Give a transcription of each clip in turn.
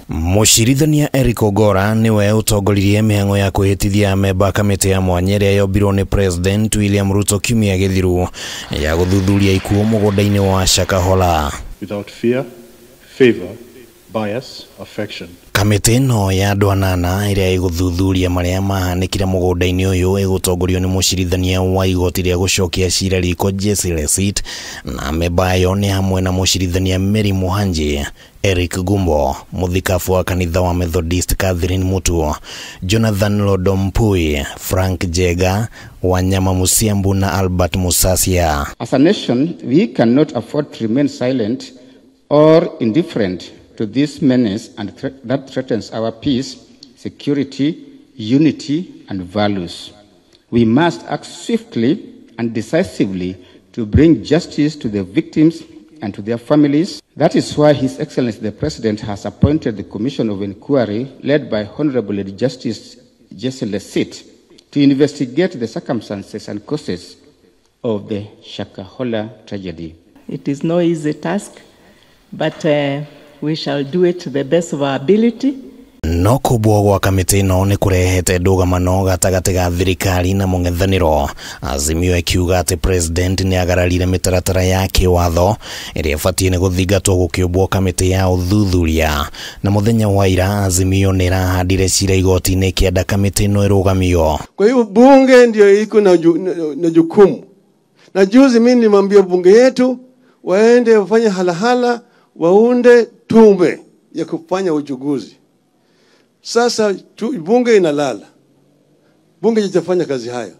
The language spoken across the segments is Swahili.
Mũcirithania Eric Ogora niwe utongoririe mihango ya kwĩhĩtithia AMEMBA kamĩtĩ ya mwanya ĩrĩa yombirwo ni President William RUTO kiumia gĩthiru ya gũthuthuria ikuũ mũgũnda-inĩ wa Shakahola. Without fear, favor, bias, affection. Kamĩtĩ no ya andũ anana ĩrĩa ĩgũthuthuria marĩa mahanĩkire mũgũnda-inĩ ũyũ ĩgũtongorio nĩ mũcirithania wa igoti rĩa gũcokia cira riko Jessica na AMEMBA yo nĩ hamwe na mũcirithania Mary Muhanji, Eric Gumbo, mũthikabu wa kanitha wa Methodist Catherine Mutuo, Jonathan Lodompui, Frank Jega, Wanyama Musiambu na Albert Musasia. As a nation, we cannot afford to remain silent or indifferent to this menace and that threatens our peace, security, unity, and values. We must act swiftly and decisively to bring justice to the victims and to their families. That is why His Excellency the President has appointed the Commission of Inquiry led by Honorable Justice Jessica to investigate the circumstances and causes of the Shakahola tragedy. It is no easy task, but we shall do it to the best of our ability. No kubwo gwa kamĩtĩ ĩno nĩ kũrehete ndũgamano gatagatĩ ga thirikari na mũng'ethanĩro. Azimio ikiuga atĩ President nĩ agararire mĩtaratara ya kĩwatho ĩrĩa ĩbatiĩ nĩ gũthingatwo gũkĩũmbwo kamĩtĩ ya ũthuthuria. Na mũthenya wa ira Azimio nĩ ĩrahandire cira igoti-inĩ ĩkĩenda kamĩtĩ ĩno ĩrũgamio. Kwa hiyo bunge ndio iko na jukumu. Na juzi mimi nilimwambia bunge yetu waende wafanye halahala, waunde tume ya kufanya uchunguzi. Sasa bunge inalala. Bunge litafanya kazi hayo.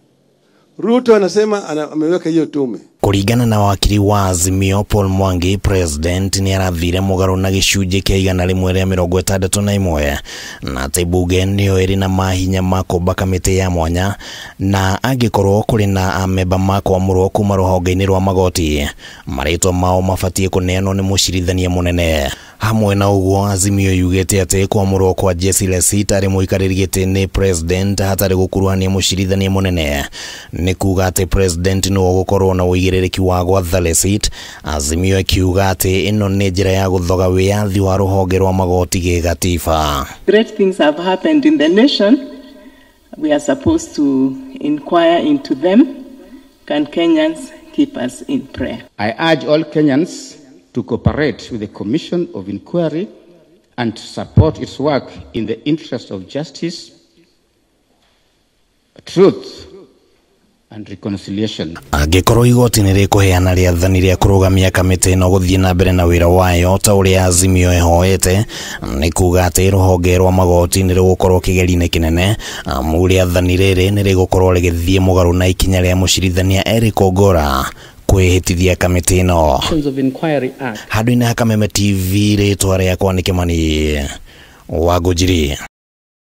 RUTO anasema ameweka hiyo tume. Kũringana na wakiri wa Azimio Paul Mwangi, President nĩ arathire mũgarũ na gĩcunjĩ kĩa 161 na atĩ bunge nĩyo ĩrĩ na mahinya ma kũmba kamĩtĩ ya mwanya na angĩkorwo kũrĩ na AMEMBA makwamũrwo kuma rũhonge-inĩ rwa magoti, marĩtwa mao mabatiĩ kũneanwo nĩ mũcirithania mũnene. Hamwe na ũguo Azimio yugĩte atĩ kwamũrwo kwa Jessica arĩ mũikarĩri gĩtĩ nĩ President hatarĩ gũkuruhania mũcirithania mũnene nĩ kuuga atĩ President no gũkorwo na ũigĩrĩrĩki wa gwatha Azimio ikiuga atĩ ĩno nĩ njĩra ya gũthoga wĩyathi wa rũhonge rwa magoti gĩgatiba. Great things have happened in the nation. We are supposed to inquire into them. Can Kenyans keep us in prayer? I urge all Kenyans to cooperate with the Commission of Inquiry and to support its work in the interest of justice, truth, and reconciliation. Angĩkorwo igoti nĩ rĩkũheana rĩathani rĩa kũrũgamia kamĩtĩ ĩno gũthiĩ na mbere na wĩra wayo ta ũrĩa Azimio ĩhoete, nĩ kuuga atĩ rũhonge rwa magoti nĩ rĩgũkorwo kĩgeri-inĩ kĩnene amu rĩathani rĩrĩ nĩ rĩgũkorwo rĩgĩthiĩ mũgarũ na ikinya rĩa mũcirithania Eric Ogora kwĩhĩtithia kamĩtĩ ĩno. Handũ-inĩ ha Kameme TV rĩtwa rĩakwa nĩ Kĩmani wa Ngũnjiri.